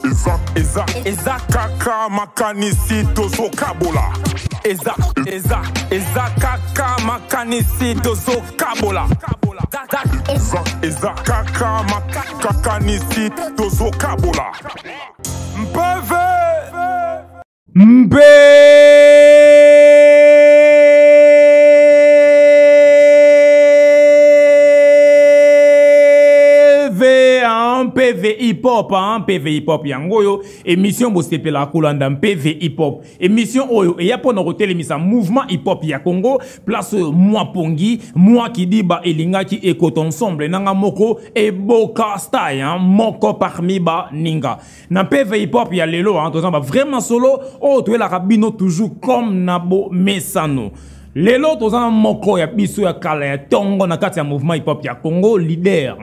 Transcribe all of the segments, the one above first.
Eza kaka makanisi tozo kabola. Eza kaka makanisi tozo kabola. Eza kaka makanisi tozo kabola. PV hip hop, PV hip hop yangoyo émission bostepe la kolanda PV hip hop émission oyo et ya pona kotelemisa mouvement hip hop ya Congo place moi pongi moi qui dit ba elinga qui écoute ensemble nanga moko et boka style moko parmi ba ninga na PV hip hop ya lelo ba vraiment solo oh to la rabino toujours comme nabo mesano. Lelo tozana moko ya biso ya kala ya tongo na kati ya mouvement hip hop ya Congo leader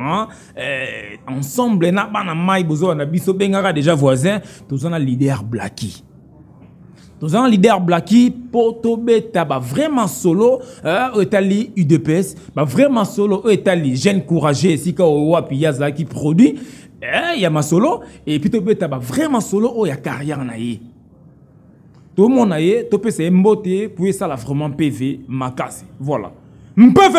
ensemble na bana mai bozo na biso bengaka déjà voisin tozana leader Blacky. Tozana leader Blacky poto beta ba vraiment solo etali UDPS ba vraiment solo etali jeune courageux sika wapi yaza qui produit ya ma solo et puis to beta ba vraiment solo o ya carrière na ye. Tout le monde a eu, tout le monde pour ça la vraiment PV makasi. Voilà. PV.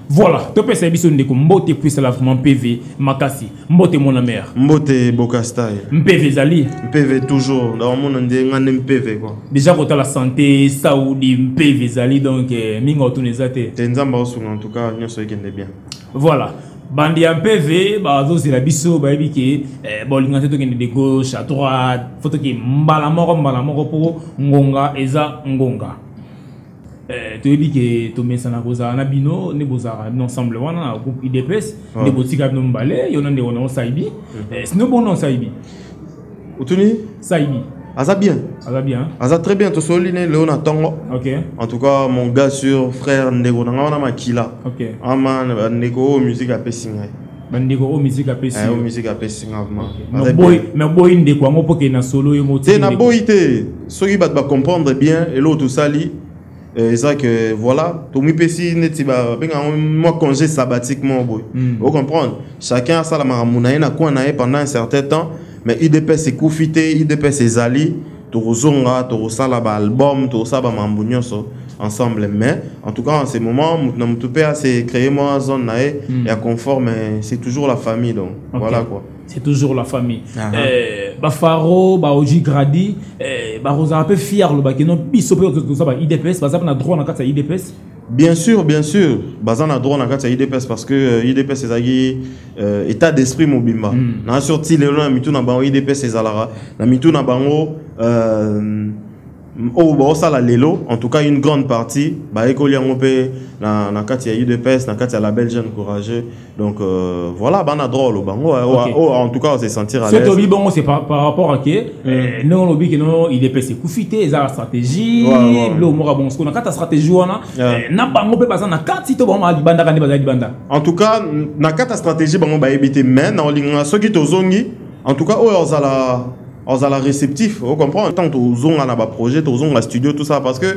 Voilà. Tout le monde a mbote pour ça la vraiment PV makasi. Mbote mon mère. Mbote boka style. PV zali. PV toujours. Dans le monde on a PV quoi. Déjà quand la santé saoudi PV zali donc mingo tunezate. Tenzamba osu en tout cas nyoso ikende bien. Voilà. Bandi en PV, c'est la biso, bolinga to de gauche à droite, faut que mbala moko pour ngonga eza ngonga. Tu dis que to mesa na koza na bino ne bozara ensemble wana groupe IDPS, ne botika no mbale, yona nde wona saibi. Sinon bon non saibi. Utuni saibi. Aza bien. Aza bien. Aza très bien to soline Léona Tongo. OK. En tout cas mon gars sur frère Ndego na makila. OK. Aman Ndego musique a pesinga. Bandeko musique a pesinga. Musique a pesinga mais boy ndeko ngo poke na solo yo moti. C'est na boyité. Soki bat ba comprendre bien et l'autre sali c'est que voilà, tout mi pesi neti ba benga moi congé sabbatiquement boy. Vous comprendre? Chacun a sa la maramuna na kwa na pendant un certain temps. Mais IDPS c'est Koufité, IDPS c'est Zali, Torozonga, Torosala album, Torosaba Mambunyoso ensemble. Mais en tout cas en ces moments, Moutoupe c'est créé moi zone nae et à confort, mais c'est toujours la famille donc voilà quoi. C'est toujours la famille. Bafaro, Baoji Gradi, Barosa un peu fier le bakino bisope tout ça IDPS, bazap na droit na kata IDPS. Bien sûr, Bazan a droit dans le IDPS parce que IDPS c'est état d'esprit mobimba. Na sorti le long mitu na bango IDPS c'est zalara. Na mitu na bango ça la lelo en tout cas une grande partie ba ekoli ngopé na kati ya IDPS na kati ya la belle jeune courageux donc voilà bana drôle bango en tout cas on se sentir à l'aise. C'est bon c'est par rapport à que non lobby que non IDPS c'est Koufité ça stratégie le mora bon ce qu'on a kata stratégie wana na bango pe baza na kati to bon libanda kandi baza libanda. En tout cas na kata stratégie bango ba ebité mais na olinga soki to zongi en tout cas on a la réceptif, vous comprenez? Tant aux on a projet, aux on a studio, tout ça, parce que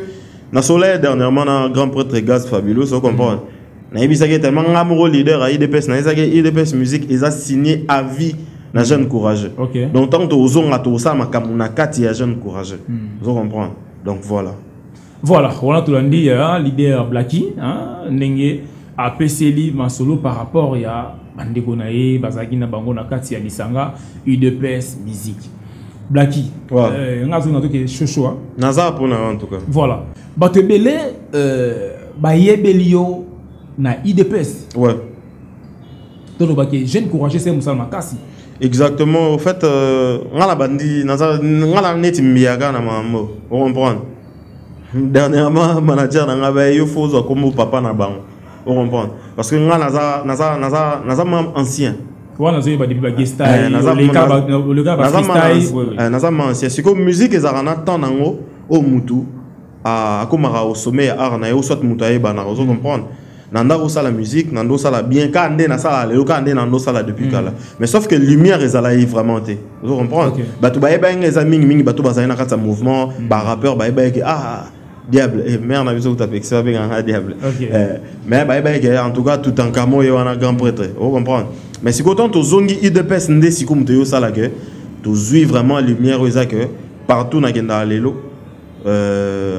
na Soleil dernièrement, un grand prêtre Gaz fabuleux, vous comprenez? Na ibisage tellement amoureux leader à IDPS, na IDPS musique, ils ont signé à vie na jeune courageux. Donc tant aux on a tout ça, ma kamuna kati ya jeune courageux, vous comprenez? Donc voilà. Voilà, on a tout dit, leader Blacky, n'engé a PCLI ma solo par rapport à Bandeko nae, Bazaki na bango na kati ya lisanga, UDPS musique. Blacky, on a dit Chochoa. Naza pour en tout cas. Voilà. Batebele, Bayebelio na IDPS. Ouais. Donc, jeune courageux, c'est Moussa Makasi. Exactement. Au fait, on a bandi, on a net miyaga na mambo. Vous comprenez? Dernièrement, manager n'a pas eu faux comme papa na bang. Vous comprenez? Parce que on a naza même ancien. C'est comme musique et arana tant nango au mutu à comme au sommet art na yo soit mutaye bana vous comprendre nanda osa la musique nando sala bien kande na sala le kande nando sala depuis kala mais sauf que lumière ezala vraiment té vous comprendre batu ba eba ngeza mingi batu bazana na kata mouvement ba rappeur ba eba diable et merde na biso taper ça avec un diable mais ba eba en tout cas tout en camo yo na grand prêtre vous comprendre Mais si autant tu zongi IDPS ndé si comme tu ça là que tu jouis vraiment la lumière aux que partout na genda lelo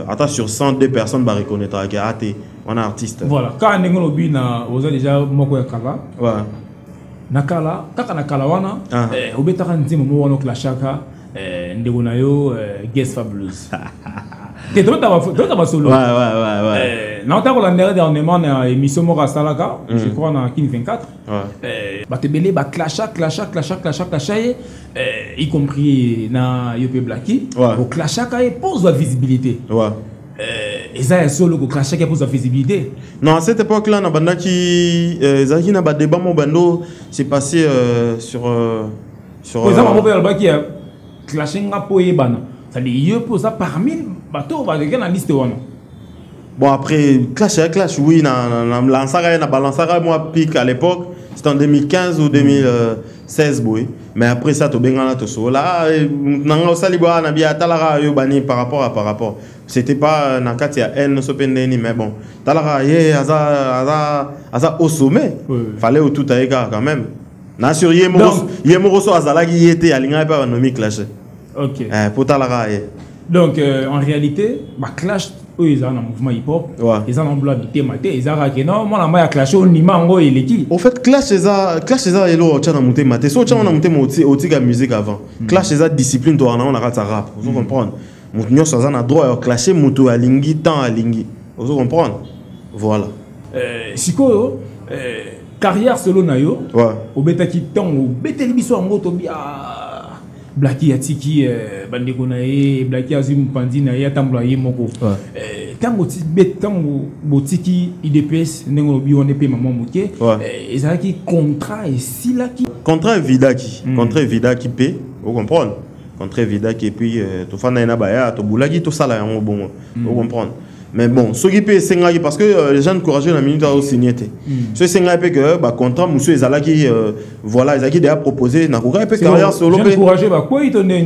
attends sur 102 personnes va reconnaître que on a artiste. Voilà, quand on est au bina, vous avez déjà moko ya kala. Ouais. Nakala, kaka nakala wana, obetaka nzima mo wana klashaka ndeko na yo Guest Fabulous. T'es dans ta solo. Ouais. Non, t'as regardé dernièrement une émission Mora Salaka, je crois dans King 24. Bah te belé bah clasha, y compris na Yopé Blacky. Au clasha quand il pose la visibilité. Ouais. Et ça est solo au clasha qui pose la visibilité. Non, à cette époque-là, na banda qui Zaki na ba débat mon bando c'est passé sur Par exemple, mon père là qui a clashé nga poyebana. Ça dit yo pour ça parmi bateau va dans la liste wana. Bon après clash oui na balansara moi pique à l'époque c'était en 2015 ou 2016 boy mais après ça to bengana to so là nanga osali ba na bia talara yo bani par rapport c'était pas na kati ya N so pendeni mais bon talara ye aza au sommet fallait au tout aïka quand même na sur ye moroso azalaki yete alinga pa nomi clash. OK. Pour talara ye. Donc en réalité ba clash ils ont un mouvement hip-hop, ils ont un blanc de thématique, ils ont dit non, moi, je clash au Nimango et l'équipe. Au fait, clash, ils ont été là, monté maté. Si on a monté la musique avant, clash, ils ont discipline, on a rap. Vous comprenez? Nous avons droit à clasher, nous à lingi, temps à lingi. Vous comprenez? Voilà. Si quoi, carrière solo nayo, au bêta qui tombe, au bêta libiso en moto, bien. Blacky Yatiki, Bandeko Nae, Blacky Azum Pandi Nae, Tamblaye Moko. Tango Botiki, IDPS, Nengobi, on est payé maman Mouké. Ils ont qui contrat et si là qui. Contrat Vidaki. Contrat Vidaki paie, vous comprenez? Contrat Vidaki et puis, tu fais un abaya, tu boulagi, tout ça là, bon, vous comprenez? Mais bon, ce qui peut c'est parce que les gens courageux la minute à signer. Ce c'est un peu que bah contrat monsieur Ezalaki voilà Ezalaki déjà proposé na courage peu carrière solo. Les gens courageux bah quoi ils donnaient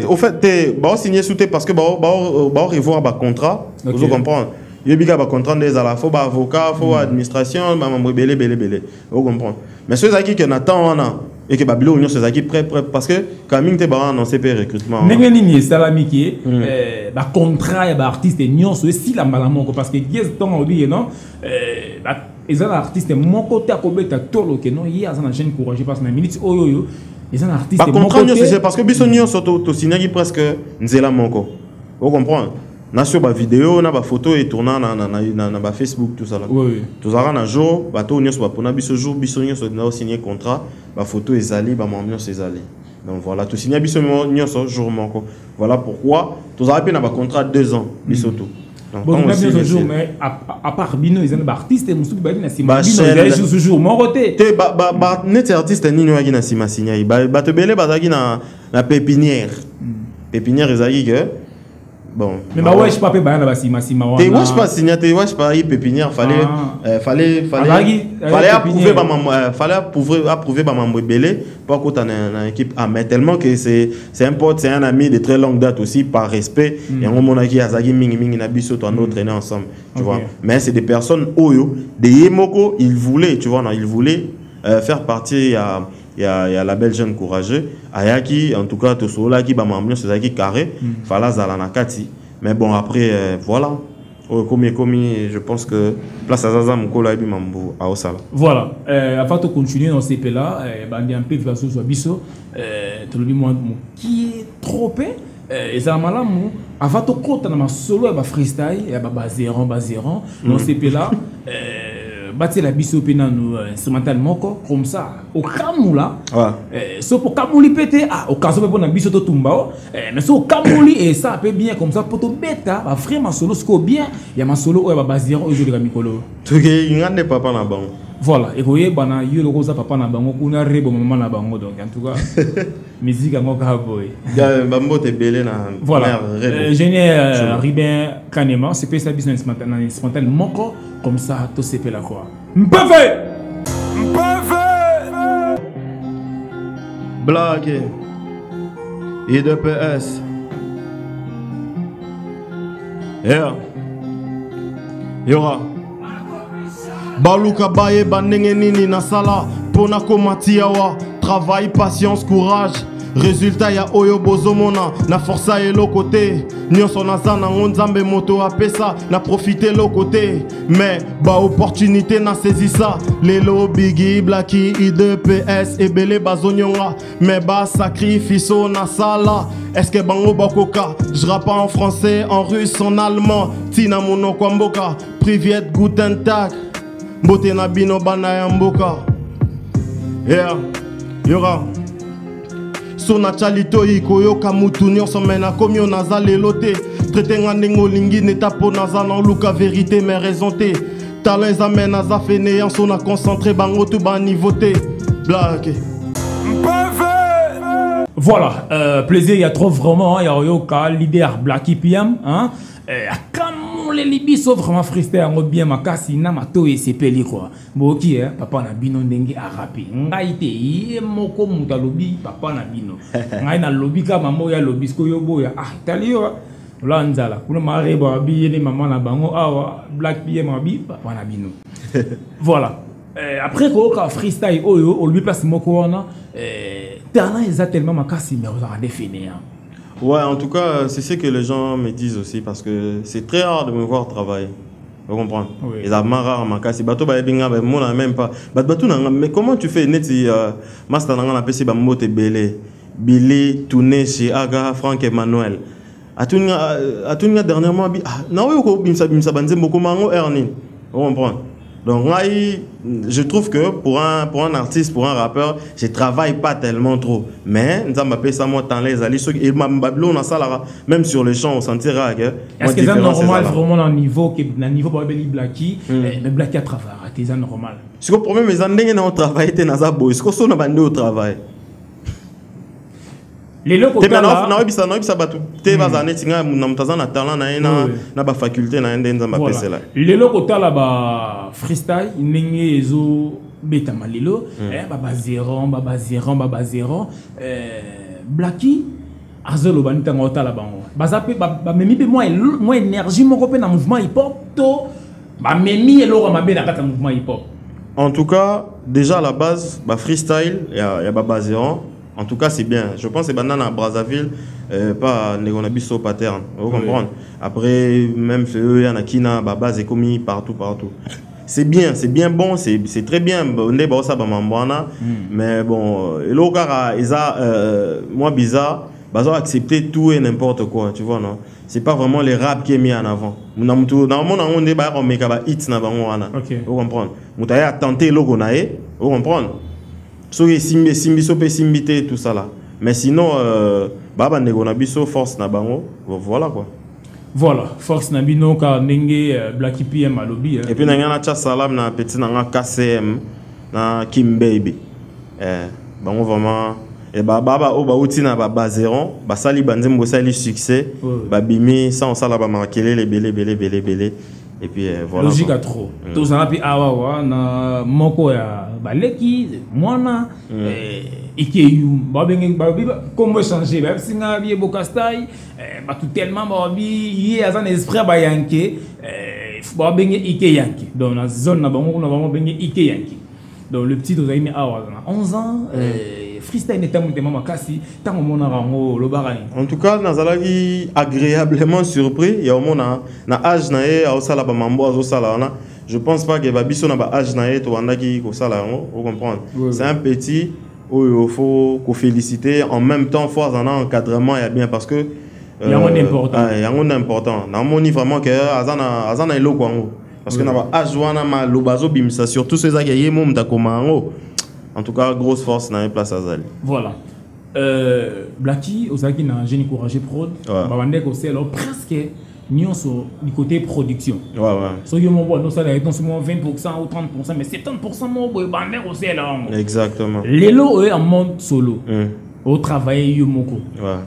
au fait bah signer sous parce que bah revoir bah contrat vous comprenez. Il y a un contrat des à la fois avocat, faut administration, bah membre belé vous comprenez. Mais ceux qui que n'attend et que Babylone union c'est prêt parce que Camille t'es bah non CP recrutement. N'est ligne salami qui bah contrat et bah artiste union c'est si la malamoko parce que yes temps oublié non bah ils ont artiste mon côté à cobeta tolo que non hier ça jeune courageux parce que na minute oyo ils ont artiste mon côté c'est parce que bisonio surtout signé presque nzela moko vous comprenez. Na sur ba vidéo na ba photo et tournant na ba Facebook tout ça là. Tout ça un jour bateau nyos ba pona biso jour biso nyos na signer contrat ba photo ezali ba ambiance ezali. Donc voilà tout signer biso nyos jour manko. Voilà pourquoi tout ça na ba contrat 2 ans biso tout. Donc bon, on a bien jour mais à part bino ils ont des artistes et musuki ba na sima bino ils ce jour mon côté. Te ba net artiste ni no na sima signer ba te belé ba zaki na pépinière. Pépinière ezali que bon mais bah ouais je pas payé na basima wana te ouais pas signé te ouais pas y pépinière fallait approuver ba membre belé pour que tu en équipe mais tellement que c'est un pote c'est un ami de très longue date aussi par respect et on mona qui azagi mingi na biso to on traîner ensemble tu vois mais c'est des personnes oyo des yemoko ils voulaient tu vois ils voulaient faire partie il y a la belle jeune courageux ayaki en tout cas to sola qui ba mambion c'est ça qui carré fala zala na kati mais bon après voilà comme je pense que place à Zaza Mkola et Mambo à Osala. Voilà avant de continuer dans ces pays là bandi un peu de la sauce biso to le moi qui est trop peu et ça malamu avant de compter dans ma solo et ba freestyle et ba zéro dans ces pays là bâti la biso pena nous instrumental moko comme ça au kamula so pour kamuli pété au cas où na biso to tumbao mais so kamuli et ça peut bien comme ça pour to beta ba vraiment solo ce bien il y a ma solo ou ba baziro aujourd'hui la mikolo to ke ngande papa na bango voilà et voyez bana yo loko za papa na bango kuna rebo maman na bango donc en tout cas musique ngo ka boy ya bambo te belé na voilà génial Ribin Kanema c'est ça business instrumental moko comme ça tout c'est la quoi Mpave blague IDPS Yora Baluka baye bandenge nini na sala Ponako Matiawa, travail, patience, courage. Résultat ya oyo bozomona na força et l'autre côté. Nyonso naza na nzambe moto apesa na profiter l'autre côté. Mais ba opportunité na saisi ça. Lelo Biggie, Blacky, I2PS et Belé bazonyonga. Mais ba sacrifice na sala. Est-ce que bango bakoka? Je rappe en français, en russe, en allemand. Tina mono kwamboka. Privet guten tag. Mbote na bino bana ya mboka. Yeah, yora. Sona chalito ikoyoka mutu nyonso mena komi o naza lelo te. Traité nga ndenge olingi neta po naza na luka vérité mais raison te. Talent ezamena naza fainéant sona concentré bango tout ba niveau te. Black. Voilà, plaisir, il y a trop vraiment, il y a Oyoka, leader Blacky PM, hein. Comme les Libis sont vraiment freestyle, on bien ma casse, na mato et c'est peli quoi. Bon, qui est, papa na bino dengue à rapper. Ngaïte, yé moko muta lobby, papa na bino. Ngaï na lobby ka maman ya lobby, sko yo boya. Ah, talio, là nzala. Pour le mari, bah, billet les mamans na bango, ah, Black PM abi, papa na bino. Voilà. Après, quand freestyle, on lui place moko wana. Talent est tellement ma casse, mais vous en définir. Ouais, en tout cas, c'est ce que les gens me disent aussi parce que c'est très rare de me voir travailler. Vous comprenez? Oui. Ils ont rare ma casse. Bateau ba binga ba mon même pas. Bateau nanga mais comment tu fais neti master nanga na PC ba mote belé. Billy tourné chez Aga Frank Emmanuel. Atunya dernièrement bi na oui ko bimsa banze beaucoup mango earning. Vous comprenez? Donc je trouve que pour un artiste, pour un rappeur, je travaille pas tellement trop. Mais nous avons ça moi dans les alliés et même sur les champs on sentira que est-ce que c'est normal vraiment dans niveau pour Belly Blacky mais Blacky a travaillé, c'est normal. Ce que le problème c'est que nous travaillons dans ça boy, ce que son bande au travail. Les locaux là na bisa batu te bazane tinga na mutaza na talent na ba faculté na ndenza ba pese là les locaux là ba freestyle ndenge ezo beta malilo baba zéro Blacky azolo banita ngota la bango bazape ba memi pe moi énergie moko pe na mouvement hip hop to ba memi eloko mabe na kata mouvement hip hop. En tout cas déjà à la base ba freestyle ya baba zéro. En tout cas, c'est bien. Je pense que c'est banana à Brazzaville, pas Negonabiso pattern. Vous comprenez? Après, même eux, il y en a qui n'a pas base et commis partout. C'est bien bon, c'est très bien. Mais bon, moi bizarre, ils ont accepté tout et n'importe quoi, tu vois, non? C'est pas vraiment les rap qui est mis en avant. Dans le monde, on débat, on met des hits, vous comprenez? On a tenté le gonae, vous comprenez? Tout ça là. Mais sinon, baba negonabiso force na bango, voilà quoi. Voilà, force na bino ka ndenge Blacky PM à lobby. Et puis na cha salam na petit na KCM na Kim Baby. Bango vraiment et baba o ba uti na baba zéro, ba sali banzem bo sali succès, ba bimi sans sala ba marquer les belé. Et puis voilà. Logique à trop. Tout ça puis awa na moko ya baleki mwana ikeyu ba comment changer ba singa bi bokastai ba tout tellement ba bi yi azan esprit ba yanke ba bengi ike yanke. Donc na zone na bango na vraiment bengi ike yanke. Donc le petit ozaimi awa na 11 ans freestyle n'est pas mon makasi tant on a rango le barani. En tout cas nazalaki agréablement surpris il y a au moins na âge na e au sala ba mambo azo sala na je pense pas que ba biso na ba âge na e to andaki ko sala ngo vous comprendre c'est un petit où il faut qu'on féliciter en même temps faut en encadrement il y a bien parce que il y a un important il y a un important na moni vraiment que azana elo ko ngo parce que na ba âge wana ma lobazo bimisa surtout ceux qui yé mom ta komango. En tout cas, grosse force dans les places à Zali. Voilà. Blacky, Osaki n'a génie courageux prod. Babandek aussi, alors presque, nous sommes du côté production. Ouais. So, nous sommes 20% ou 30%, mais 70% mon Babandek aussi là. Exactement. Les lots, eux, en monde solo. Au travail, Yomoko.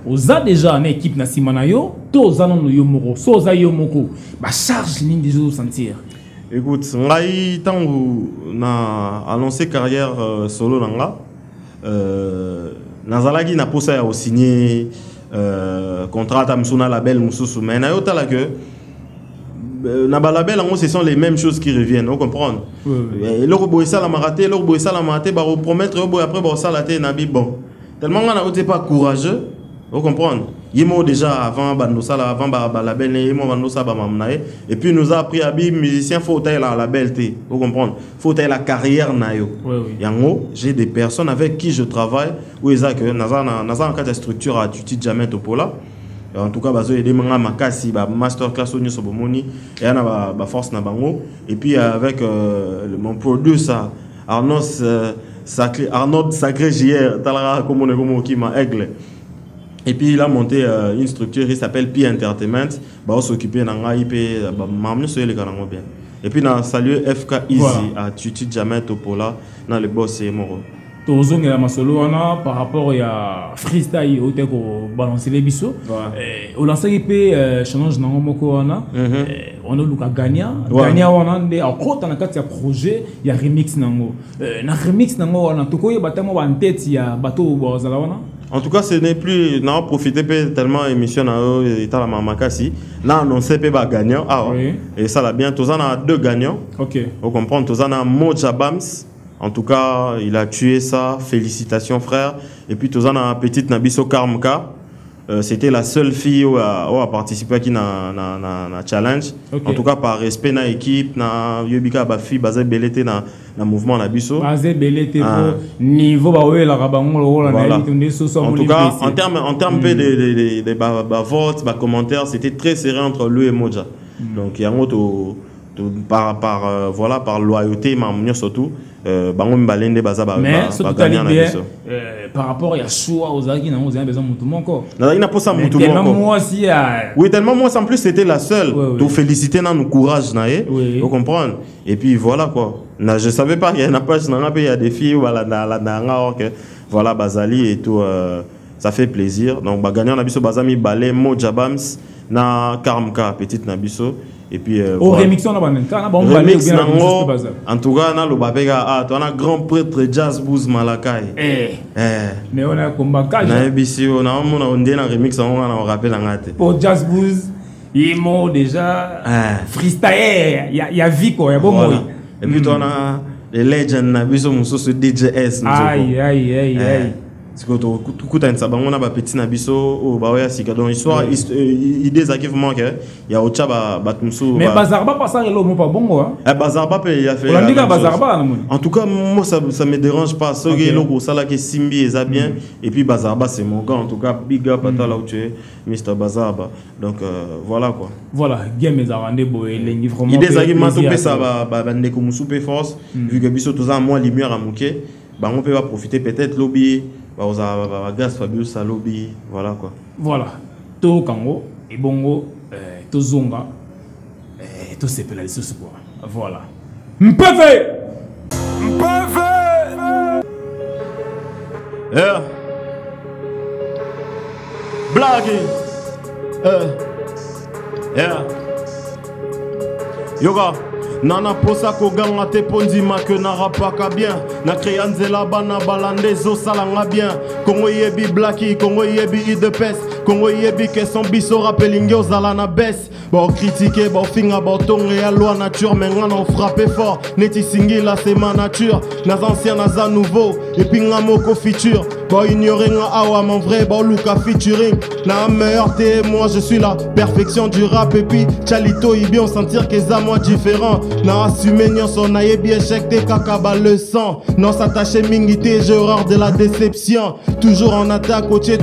Aux a déjà une équipe na Simanayo, tous en ont Yomoko. So, za Yomoko. Bah, charge ligne des autres sentir. Écoute, ngai tangu na annoncé carrière solo nanga nazalaki na posa ya signer contrat à msuna label mususu mais na yota la que na label ce sont les mêmes choses qui reviennent, on comprend. Et leur boy ça la maraté, ba promettre après bon ça la té na bi bon. Tellement on n'a pas courageux, on comprend. Yemo déjà avant bandosa avant ba label yemo bandosa ba mamnae et puis nous a appris à bi musicien faut tailler la label té, on comprend. Faut tailler la carrière na yo. Yango, j'ai des personnes avec qui je travaille où ils a que naza en cas de structure à tuti jamais topola. En tout cas, bazo aider manga makasi ba masterclass au nyuso bomoni et ana ba force na bango et puis avec mon producer Arnaud Sacré JR talara comme on qui m'a aigle. Et puis il a monté une structure qui s'appelle Pi Entertainment, ba s'occuper na IP ba mamne so les kanango bien. Et puis na saluer FK Easy à Tuti Jamais Topola dans le boss et moro. Tozong et la masolo par rapport à freestyle au teko balancer les bisous. Au lancer IP challenge na moko wana on a luka gagnant wana de en côté na kati ya projet ya remix nango. Na remix nango wana tokoye batamo ba tête ya bato bozala wana. En tout cas, ce n'est plus. Non, profiter tellement émission na état la mamakasi. Là, on sait pas gagnant. Ah ouais. Et ça l'a bien. Tous en a 2 gagnants. Ok. Vous comprenez. Tous en a Moja Bams. En tout cas, il a tué ça. Félicitations, frère. Et puis tous en a petite Nabiso Karmka. C'était la seule fille qui a participé à na challenge. Okay. En tout cas, par respect na équipe, na yobika ba fille basé belete na mouvement na biso. Basé belete niveau ba ouais la rabango la voilà. En tout cas, en termes de vote, ba commentaires, c'était très serré entre lui et Moja. Donc il y a un autre par loyauté mais surtout bango mbalende baza ba gagner na biso. Par rapport à choix aux agis na besoin mutu moko. Na ina posa mutu moko. Tellement moi aussi oui, tellement moi en plus c'était la seule. Tout féliciter na nous courage na vous comprenez. Et puis voilà quoi. Je savais pas il y a une page na il y a des filles voilà na voilà Bazali et tout ça fait plaisir. Donc ba gagner na biso bazami balé Moja Bams na Karmka petite na biso. Et puis au remix on a remix nango en tout cas na lo babega on a grand prêtre Jazz Booz Malakai mais on a combat na bisi on a on dit na remix on a rappel ngate pour Jazz Booz il mo déjà freestyle il y a vie quoi il y a bon moi et puis on a les legends na biso muso ce DJS aïe c'est que tout un saban on a ba petit na biso o ba ya sika donc histoire idée ça qui vraiment que il y a autre ba tumso mais Bazarba pas ça le mot pas bon hein Bazarba il a fait on dit que Bazarba en tout cas moi ça me dérange pas ce que logo ça là que Simbi est bien et puis Bazarba c'est mon gars en tout cas big up à toi là où tu es Mr Bazarba donc voilà quoi voilà game les arrandé boy lengi vraiment idée ça qui m'a topé ça ba ndeko musupe force vu que biso tous en moins lumière à mouké bah on peut pas profiter peut-être lobby gaz Fabius à lobby voilà quoi voilà to kango et bongo to zonga to sepela les sous quoi voilà mpeve blague yoga Nana posa ko ganga te pondima que nara paka bien na créanzela bana balande zo salanga bien Kongo yebi Blacky Kongo yebi idepes Kongo yebi que son biso rappeling yo zalana baisse bon critiquer bon finga bon ton et loi nature mais on frappé fort neti singila c'est ma nature nas ancien nas nouveau et puis ngamoko futur bon ignorer nga awa mon vrai bon luka featuring na meilleur té moi je suis la perfection du rap et puis Chalito il bien sentir que ça moi différent na assumer son ayebi échec te kakaba le sang non s'attacher mingité j'ai horreur de la déception toujours en attaque au tché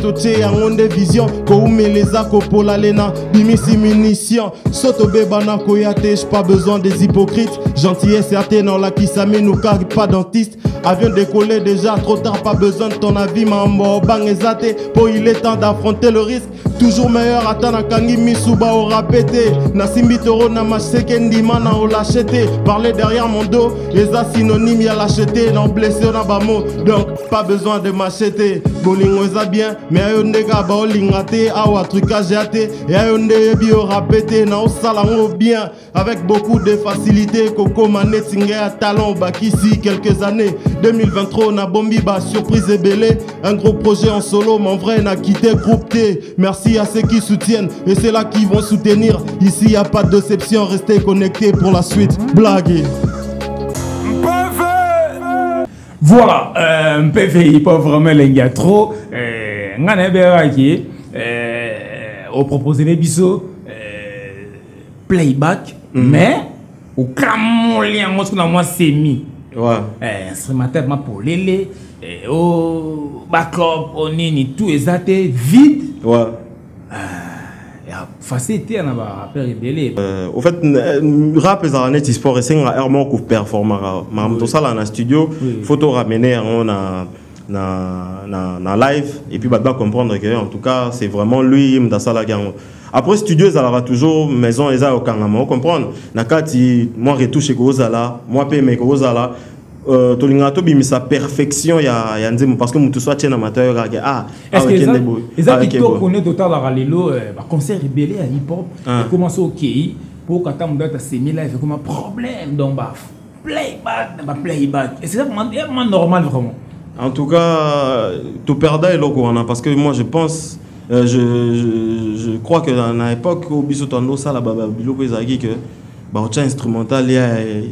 en onde vision ko me les akopola lena bimisi munition soto bebana koyate j'ai pas besoin des hypocrites gentillesse certaine dans la qui nous car pas dentiste avion décollé déjà trop tard pas besoin de ton avis mambo bang ezate pour il est temps d'affronter le risque toujours meilleur atana kangi misuba au rapété na simbi toro na macheke ndima na o l'acheter parler derrière mon dos les synonymes y a l'acheter non blessé na bamo donc pas besoin de m'acheter bolingo eza bien mais ayonde ka ba olingate awa trucage até et ayonde bi au rapété na o salango bien avec beaucoup de facilité coco manetinga talent bakisi quelques années 2023 on a bombi bah surprise et belé. Un gros projet en solo, mais en vrai on a quitté groupe T. Merci à ceux qui soutiennent et c'est là qui vont soutenir. Ici y a pas de déception, restez connectés pour la suite. Blague. Voilà, PVI pas vraiment les gars trop. Ngane bera qui au proposer les bisous playback, mais au cramolien moi ce qu'on a moi semi. Ouais. Instrumentaire ma pour lélé au backup au nini tout exacté vide. Ouais. Facilité on a rappel rebelle. Au fait rap les années sport et c'est un hermon qu'on performera. Mais tout ça là dans studio, photo ramener on a na live et puis bah comprendre que en tout cas c'est vraiment lui dans ça la gagne. Après studio ça aura toujours maison et ça au Kangama comprendre. Nakati moi retouche Kozala, moi paye mes Kozala. Tolingato bimi sa perfection ya nzemo parce que mutu soit tien amateur ah est-ce que ça qui to connaît total la lelo concert rebelle à hip hop et commence au KI pour kata mudata semi live comme un problème donc bah playback et c'est vraiment normal vraiment. En tout cas tout perda et logo parce que moi je pense je crois que dans l'époque au bisotando ça la baba biloko ezaki que bah instrumental il y a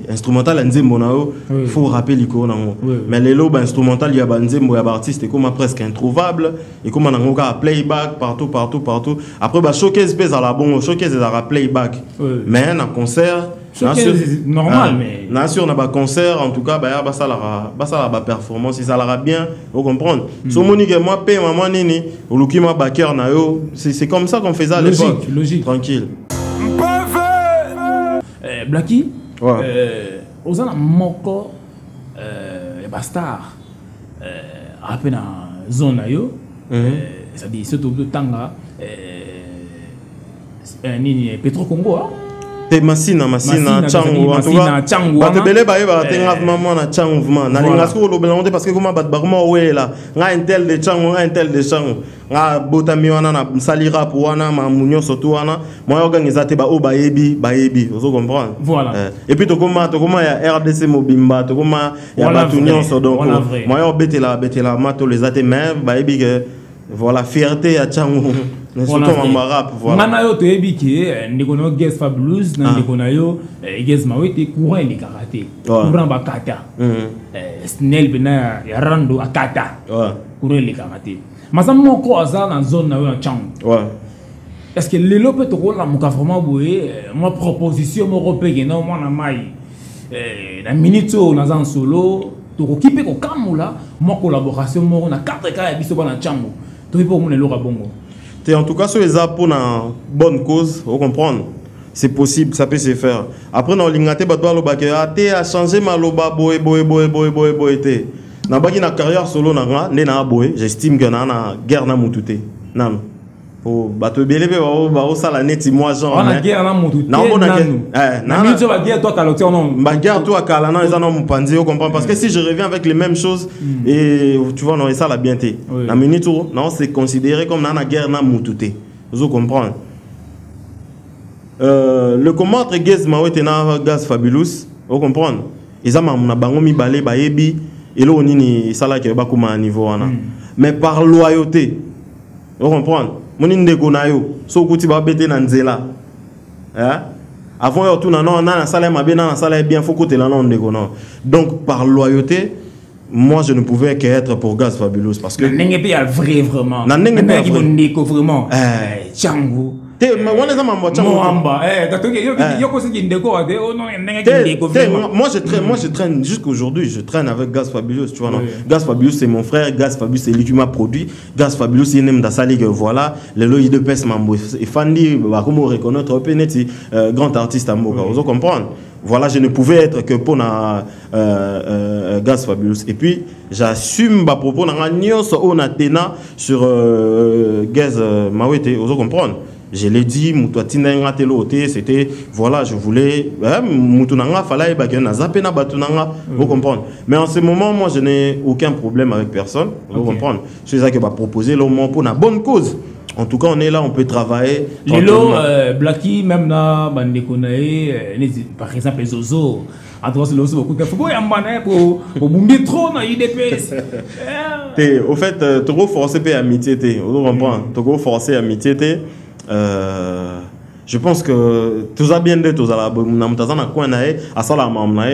instrumental nzembo nao faut rappeler l'icône mais les lots instrumental il y a nzembo ya artiste comme presque introuvable et comme on a playback partout après bah showcase pèse à la bon showcase à la playback mais un concert normal mais bien sûr on a un concert en tout cas bah ça la performance ça la bien vous comprendre so monique moi paye maman nini au lukima backer na yo c'est comme ça qu'on faisait à l'époque logique tranquille. Blacky, aux ans moko, bastar, rappelé dans zone ayo, ça dit surtout de tanga, ni Petro Congo. Masina changu en tout cas te belé ba yeba tenga maman na changu mouvement na linga sko lo belonde parce que comment bat barma ouais là nga intel de changu nga botami wana na salira pour wana ma munyo surtout wana moi organiser te ba o ba yebi vous comprendre voilà et puis to comment ya RDC mobimba to comment ya batunyo so donc moi betela mato les até mais ba yebi que voilà fierté ya changu. Surtout en rap, voilà. Manayo to ebiki ndikono Guess Fabulous na ndikono yo Guess Mawete courant les karaté. Courant ba kata. Snell bena ya rando akata. Courant les karaté. Masam moko aza na zone na yo na chang. Est-ce que lelo peut to la muka vraiment boye moi proposition mo repege na moi na mai na minito na zan solo to okipe ko kamula moi collaboration mo na 4 cas ya biso ba na chango. To ipo mo lelo ka bongo. En tout cas, sur les apps pour une bonne cause, vous comprenez? C'est possible, ça peut se faire. Après, dans l'ingate, tu as changé ma loba, boy. Dans la carrière solo, j'estime que na guerre na mutute. Non. Pour bateau belé, ça la net, moi, genre. On a guerre na mutute. Non, on a guerre. Non, la guerre, toi, t'as non. Ma guerre, toi, Kalana, ils en ont panzi, vous comprenez? Parce que si je reviens avec les mêmes choses, et tu vois, non, ça la bien été. La minute, non, c'est considéré comme na guerre na mutute. Vous comprenez? Le comment entre Guess Mawete et Gaz Fabulous, vous comprenez? Ils ont un bangomi balé, baébi, et là, on y ça là qui est bas comme un niveau. Mais par loyauté, vous comprenez? Moninde gonayo so kuti ba bete na nzela avant yo tout na na salaire ma bien na salaire bien faut côté là non ndegona donc par loyauté moi je ne pouvais qu'être pour Gaz Fabulous parce que n'engé pas vrai vraiment n'engé pas vraiment Changu moi je traîne jusqu'aujourd'hui, je traîne avec Gaz Fabulous, tu vois non. Gaz Fabulous c'est mon frère, Gaz Fabulous c'est lui qui m'a produit, Gaz Fabulous c'est une d'Asali que voilà, le loï de pèse mambo et Fandi bah comment reconnaître peneti grand artiste à Moka, vous comprenez. Voilà, je ne pouvais être que pour Gaz Fabulous. Et puis, j'assume ma propos dans on a tena sur Gaz Mawete, vous comprenez. Je l'ai dit, c'était, voilà, je voulais, vous comprenez. Mais en ce moment, moi, je n'ai aucun problème avec personne, vous comprenez. C'est ça que va proposer le moment pour une bonne cause. En tout cas, on est là, on peut travailler. Lelo, Blacky, même là, par exemple, les Zozo. En tout cas, c'est le Zozo. Il faut que pour bomber trop dans l'IDPS. Au fait, tu as forcé amitié. Tu as forcé amitié. Je pense que tout a bien dit, tout a la à ça la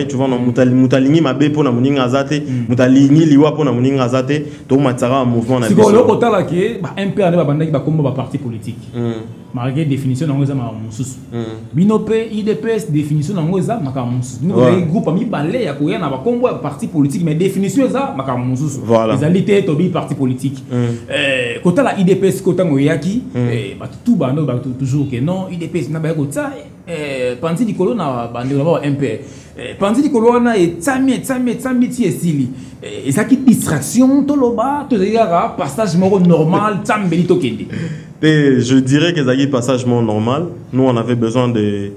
tu vois, mutalingi mabe pour na muninga azate, mutalingi liwa pour na muninga azate, to matara mouvement na biso. C'est le côté là que un peu arrive à banda qui va comme parti politique. Malgré définition dans les amas Binope IDPS définition dans les amas makamusus. Nous les groupes ami balé ya koya na ba combo parti politique mais définition ça makamusus. Les alités tobi parti politique. Côté là IDPS côté ngoyaki ba tout bando ba toujours que non IDPS na ba ko ça Panzi di Kolo na bande d'abord un peu. Panzi di Kolo na et tsami ti esili. Et ça qui distraction toloba to dira passage normal tsambeli to kende. Je dirais que c'est un passage normal. Nous on avait besoin de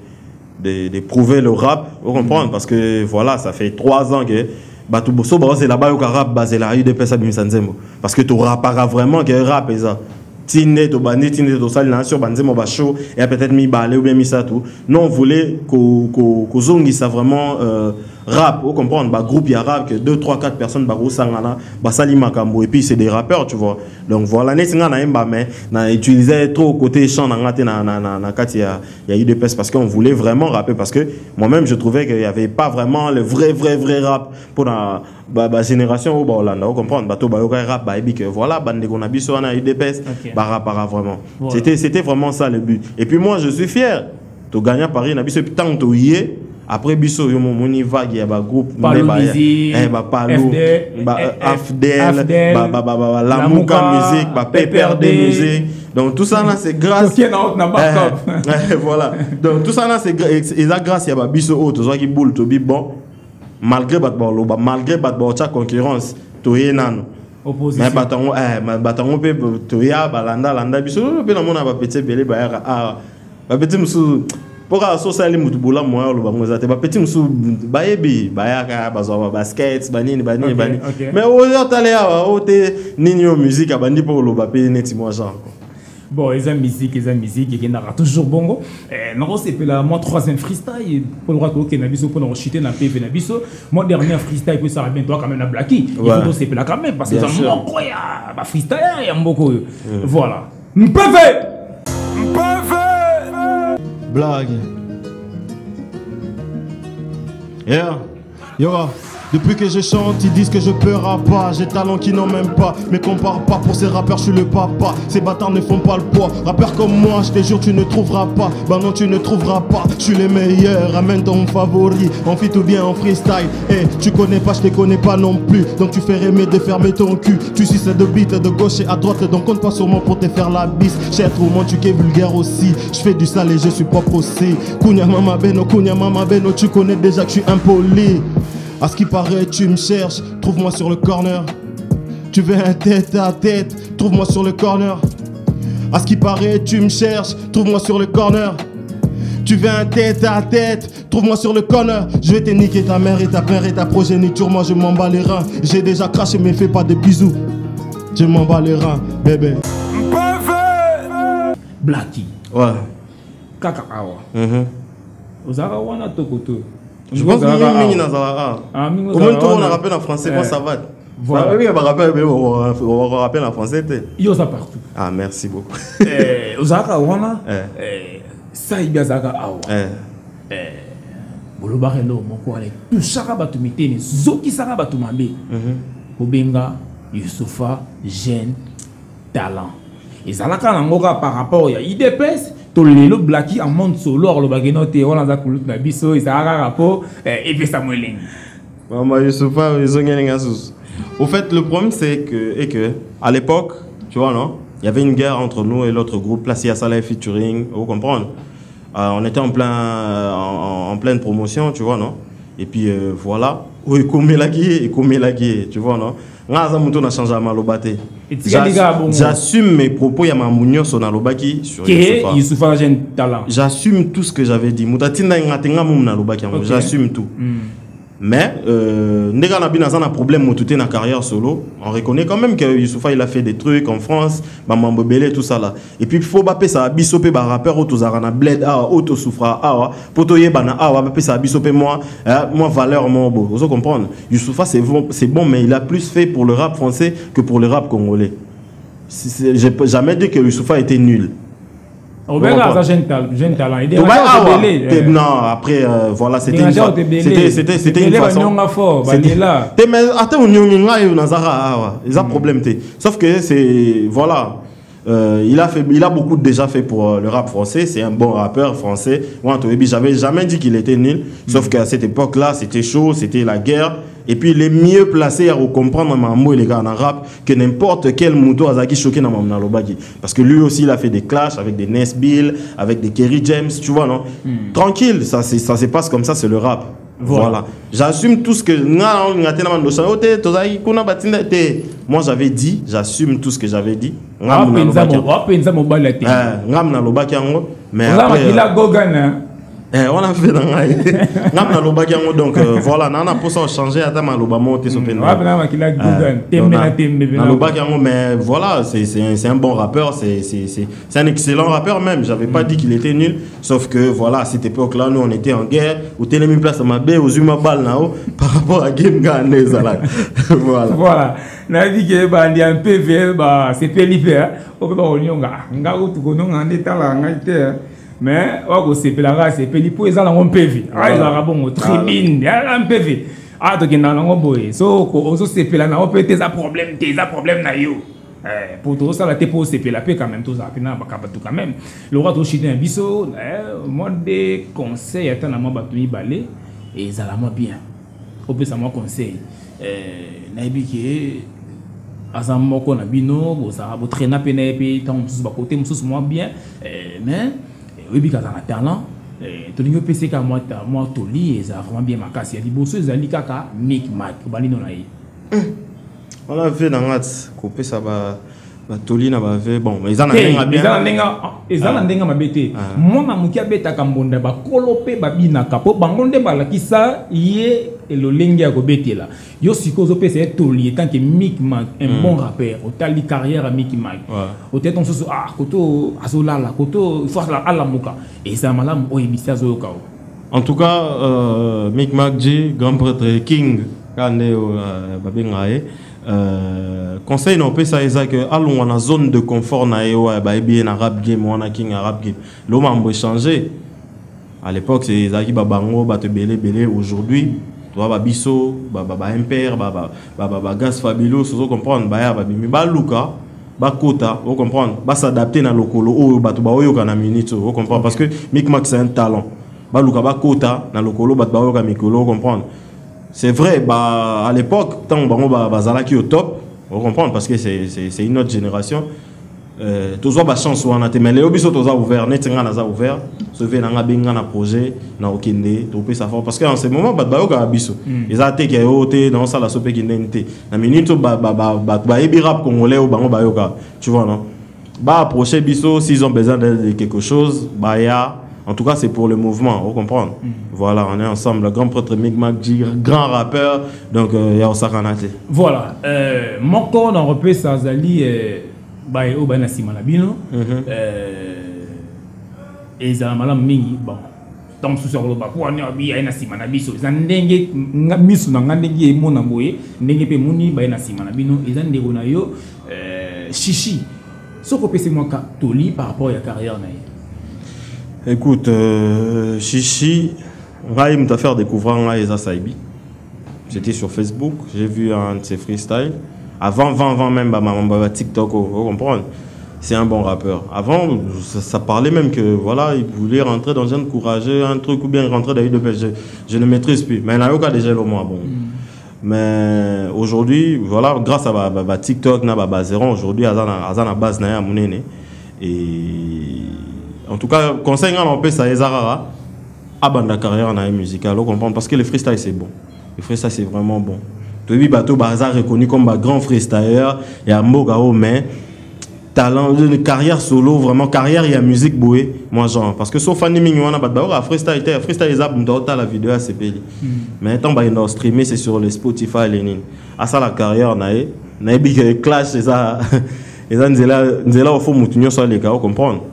prouver le rap, vous comprenez parce que voilà, ça fait 3 ans que Batu Bosso c'est là-bas au rap basé la UDPS Abimisanzembo parce que tu rapparas vraiment que rap est ça. Tine to bandi tine to sali na sur banzemo ba show et peut-être mi balé ou bien mi ça tout. Non, on voulait que zongi ça vraiment rap, vous comprenez, bah groupe ya rap que 2 3 4 personnes ba sangana ba sali makambo et puis c'est des rappeurs, tu vois. Donc voilà, né singa na emba mais na utiliser trop côté chant na ngate na kati ya UDPS parce qu'on voulait vraiment rapper parce que moi-même je trouvais qu'il y avait pas vraiment le vrai rap pour la génération au Hollande, vous comprenez, bateau ba rap ba ebi que voilà bande qu'on a biso na UDPS ba rapara vraiment. Voilà. C'était vraiment ça le but. Et puis moi je suis fier de gagner Paris na biso tant to yé. Après biso yo moni vague ya ba groupe ba palo ba afdel ba la muka musique ba PPRD musique donc tout ça là c'est grâce voilà donc tout ça là c'est grâce ya ba biso auto so qui boule to bi bon malgré bat cha concurrence to yenano opposition mais batango pe to ya landa biso pe na mona ba petit belé ba ya ba petit musu pour associer mutu bola moya lo bango zate ba petit musu ba yebi ba ya ka bazo basket banini mais o yo tale ya o te nini yo musique abandi pour lo ba pe neti moi genre bon ils aiment musique qui n'a toujours bongo non c'est la moi 3e freestyle pour le droit que nabiso pour nous chuter na PV nabiso mon dernier freestyle peut ça bien toi quand même na Blacky il faut c'est là quand même parce que ça mon ya ba freestyle ya mboko voilà PV blague. Yeah. Yo. Depuis que je chante, ils disent que je peurerai pas. J'ai talent qui n'en même pas. Mais compare pas pour ces rappeurs, je suis le papa. Ces bâtards ne font pas le poids. Rappeurs comme moi, je te jure, tu ne trouveras pas. Bah non, tu ne trouveras pas. Je suis les meilleurs. Ramène ton favori. En fit ou bien en freestyle. Eh, tu connais pas, je te connais pas non plus. Donc tu ferais mieux de fermer ton cul. Tu suis de beat de gauche et à droite. Donc compte pas sur moi pour te faire la bise. Cher trop moi, tu es vulgaire aussi. Je fais du sale et je suis propre aussi. Kounia mama beno, tu connais déjà que je suis impoli. À ce qui paraît, tu me cherches, trouve-moi sur le corner. Tu veux un tête à tête, trouve-moi sur le corner. À ce qui paraît, tu me cherches, trouve-moi sur le corner. Tu veux un tête à tête, trouve-moi sur le corner. Je vais te niquer ta mère et ta père et ta progéniture. Moi je m'en bats les reins. J'ai déjà craché mais fais pas de bisous. Je m'en bats les reins, bébé. Blacky. Ouais. Kaka awa. Ozara wana tokoto. Je pense que Mimi Nazara. Au moins, on a rappelé en français, moi ça va. Voilà. Oui, on va rappeler en français. Yo ça partout. Ah, merci beaucoup. Ozara wana. Ça y est, Zaka awa. Bolobarelo, mon quoi, tout ça va tout mettre, zoki ça va tout mamber. Obenga, Youssoufa, jeune, talent. Et ça là quand on par rapport à IDPS. To lelo Blacky en monde solo le bageno te on a kulut na biso isa rapport et puis Samuel maman Youssoufa ils ont gagné sous. Au fait le problème c'est que à l'époque tu vois non il y avait une guerre entre nous et l'autre groupe Place à Saleh featuring vous comprenez on était en pleine promotion tu vois non et puis voilà oui comme la guerre tu vois non on a changé à Malobate. J'assume mes propos, il y a Mamounio sur Nalobaki sur Youssoufa jeune talent. J'assume tout ce que j'avais dit. J'assume tout. Mais Ndega Nabi a un problème où tout est dans la carrière solo. On reconnaît quand même que Youssoupha il a fait des trucs en France, Mambo Belé, tout ça là. Et puis il faut bapper ça bisopé par rappeur auto zarana bled a auto souffra a poto yebana a bapper ça bisopé moi valeur mon beau. Vous comprenez? Youssoupha c'est bon mais il a plus fait pour le rap français que pour le rap congolais. J'ai jamais dit que Youssoupha était nul. Jeune talent. Non, après, voilà, c'était une façon. Mais attends, il y a un problème. Sauf que c'est. Voilà. Il a beaucoup déjà fait pour le rap français. C'est un bon rappeur français. Moi, j'avais jamais dit qu'il était nul. Sauf qu'à cette époque-là, c'était chaud, c'était la guerre. Et puis, il est mieux placé à comprendre Mambo et les gars en rap que n'importe quel mouton Azaki choqué dans Mamnalobaki. Parce que lui aussi, il a fait des clashs avec des Nesbill, avec des Kerry James, tu vois, non? Tranquille, ça se passe comme ça, c'est le rap. Voilà. J'assume tout ce que. Moi, j'avais dit, j'assume tout ce que j'avais dit. Mais on a fait donc voilà, nana pour ça changer à mais voilà, c'est un bon rappeur, c'est un excellent rappeur même. J'avais pas dit qu'il était nul, sauf que voilà, à cette époque-là, nous on était en guerre, où t'es mis place à ma baie aux humains balles par rapport à Game Ghanais. Voilà. Voilà. N'a dit que bah il y a un PV, bah c'est Felipe, on mais c'est la race, c'est Pelipo, ils ont un PV. Ah, ils ont un bon tribune, il y a un PV. Ah, donc il y a un boy. So, on se fait là, on peut tes problèmes, na yo. Pour tout ça, la TPO c'est la paix quand même, tout ça, quand même. Le roi de Chine, biso, moi des conseils, attends, moi battu balé, et ça la moi bien. Au plus, ça moi conseil. Naibiki. Azamoko na bino, ça va traîner peine puis tant tous bas côté, tous moi bien, mais oui, parce qu'on a talent. Tout le monde peut se faire moi toli et ça vraiment bien ma casse. Il y a des bosses zali kaka micmac bali non aïe. On a fait dans la couper ça va toli na va fait bon mais ils en ont bien. Ma bête. Moi na mukia beta kambonda ba kolope ba bina kapo bangonde ba la kisa yé et le lengue à gobete là. Yo sikozo pe c'est toli tant que micmac un bon rappeur. Au tali carrière à micmac. Au tête on se koto azola la koto faut la ala muka et ça malam o ebisia zo kao. En tout cas micmac G grand prêtre king kane babingae conseil non peut ça que allons on a zone de confort na yo ba bien arabe game on a king arabe game l'homme a changé à l'époque c'est Zaki babango ba te belé aujourd'hui toi babiso ba impère ba gas fabuleux vous comprendre ba bimi ba luka ba kota vous comprendre ba s'adapter na lokolo o ba to ba oyo kana minute vous comprendre parce que micmac c'est un talent ba luka ba kota na lokolo ba oyo ka mikolo vous comprendre. C'est vrai, bah, à l'époque, tant que qui au top, on comprend parce que c'est une autre génération. Tous les chance on a été mais les obiso tous ouvert, net nga ouvert, se fait nga benga na projet na okende, to pe ça fort parce que en ce moment ba yoka biso. Ils a été que oté dans ça la sope qui n'était. Na minute ba ebi rap congolais ou bango ba yoka. Tu vois non? Ba approcher biso s'ils ont besoin de quelque chose, ba ya. En tout cas, c'est pour le mouvement, vous comprenez? Voilà, on est ensemble, le grand prêtre Micmac, grand rappeur, donc il y a Osakanate. Voilà, mon corps dans repère Sazali, au Banasima Labino, et Zamalam Mingi, bon, dans ce soir, on a un Nasima Nabiso, Zandenge, Misu Nangandegi, Monamoye, Nengepe Muni, Banasima Labino, et Zandegonayo, Chichi, ce que c'est moi Toli par rapport à la carrière. Écoute, Chichi, Raïm t'a fait découvrir Eza Saibi. J'étais sur Facebook, j'ai vu un de ses freestyles. Avant même, TikTok, vous comprenez? C'est un bon rappeur. Avant, ça parlait même que voilà, il voulait rentrer dans un courageux, un truc ou bien rentrer dans une je ne maîtrise plus. Mais il y a déjà le moins bon. Mais aujourd'hui, voilà, grâce à TikTok, aujourd'hui, à la base, et en tout cas, conseil on peut ça Ezara abandonner la carrière dans la musicale, vous comprenez parce que le freestyle c'est bon. Le freestyle c'est vraiment bon. Tobi Bato Bazar reconnu comme un grand freestyler et un Mogao mais talent, de carrière solo, vraiment carrière et musique bouée, moi genre, parce que sauf Fanny Mignon, freestyle, la vidéo à CPL. Mais tant que streamer, c'est sur le Spotify, Lénine. À ça, la carrière, on a eu clash, c'est ça. Et ça, nous là, au fond, nous sur les gars, comprendre.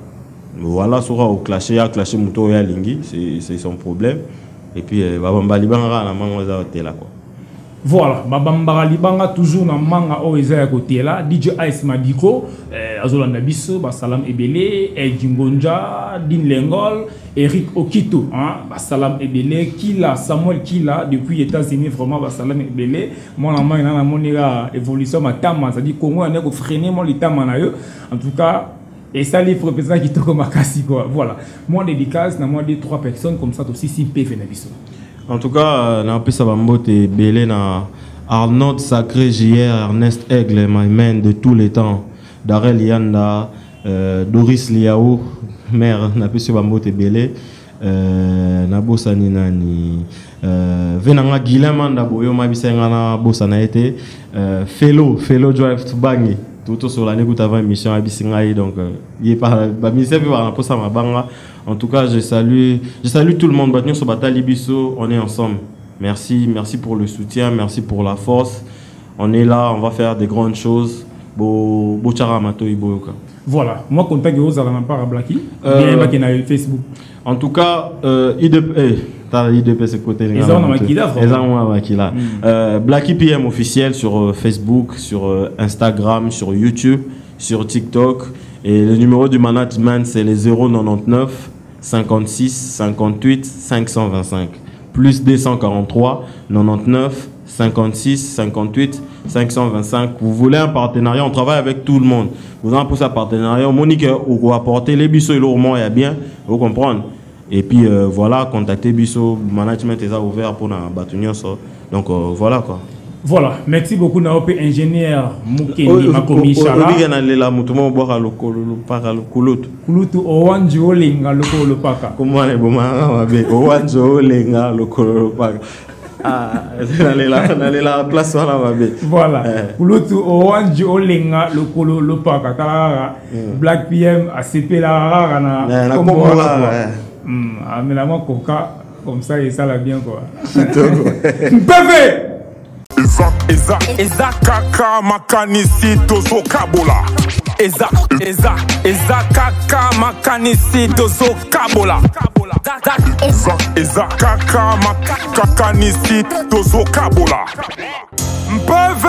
Voilà, sur au clasher, à clasher Mouto et Lingui, c'est son problème. Et puis, Babambaliban, la maman, on là, quoi. Voilà, Babambara Libanga toujours na manga o eza ya côté là, DJ Ice Madiko, Azolanda Bisso, Basalam Ebele, Jingonja, Din Lengol, Eric Okito, hein, Basalam Ebele, Kila, Samuel Kila, depuis États-Unis vraiment Basalam Ebele, mon amant il a mon évolution ma tama, ça dit Congo on a ko freiner mon litama na yo. En tout cas, et ça les représentants qui toko makasi quoi. Voilà. Moi dédicace na moi des 3 personnes comme ça aussi si PV na Bisso. En tout cas, na pesa bambote belé na Arnaud Sacré JR, Ernest Aigle, my man de tous les temps, Darel Yanda, Doris Liao, mère na pesa bambote belé, na bosani nani, venanga Guillemanda boyo mabisenga na bosana été, Fellow Drive to Bangi. Tout sur l'année où tu avais une mission à Bissingaï, donc il est pas ma banga. En tout cas, je salue tout le monde. Sur Batali Bisso, on est ensemble. Merci pour le soutien, merci pour la force. On est là, on va faire des grandes choses. Voilà, moi contact vous allez pas à Blacky, bien à Facebook. En tout cas, IDP c'est côté Blacky PM officiel sur Facebook, sur Instagram, sur YouTube, sur TikTok. Et le numéro du management c'est les 099 56 58 525 plus 243 99 56 58 525. Vous voulez un partenariat, on travaille avec tout le monde. Vous en poussez un partenariat, Monique ou apporter les bisous et l'ourmont et bien, vous comprenez. Et puis voilà, contactez Bisso, management est ouvert pour la bâtonnière. Donc voilà quoi. Voilà, merci beaucoup Naope ingénieur Mukeni Makomi Chala. On dit la mutumo boire le para le kulutu. Kulutu owanjo lenga le paka. Comment les bomans mabe owanjo lenga le paka. Ah, allez la place là mabe. Voilà. Kulutu owanjo lenga le paka. Kala Black PM ACP la na combo là. Amenez-moi coca, comme ça et ça la bien quoi. Bébé! Eza kaka makanisi tozo kabola. Eza kaka makanisi tozo kabola. Eza kaka makanisi tozo kabola. Bébé!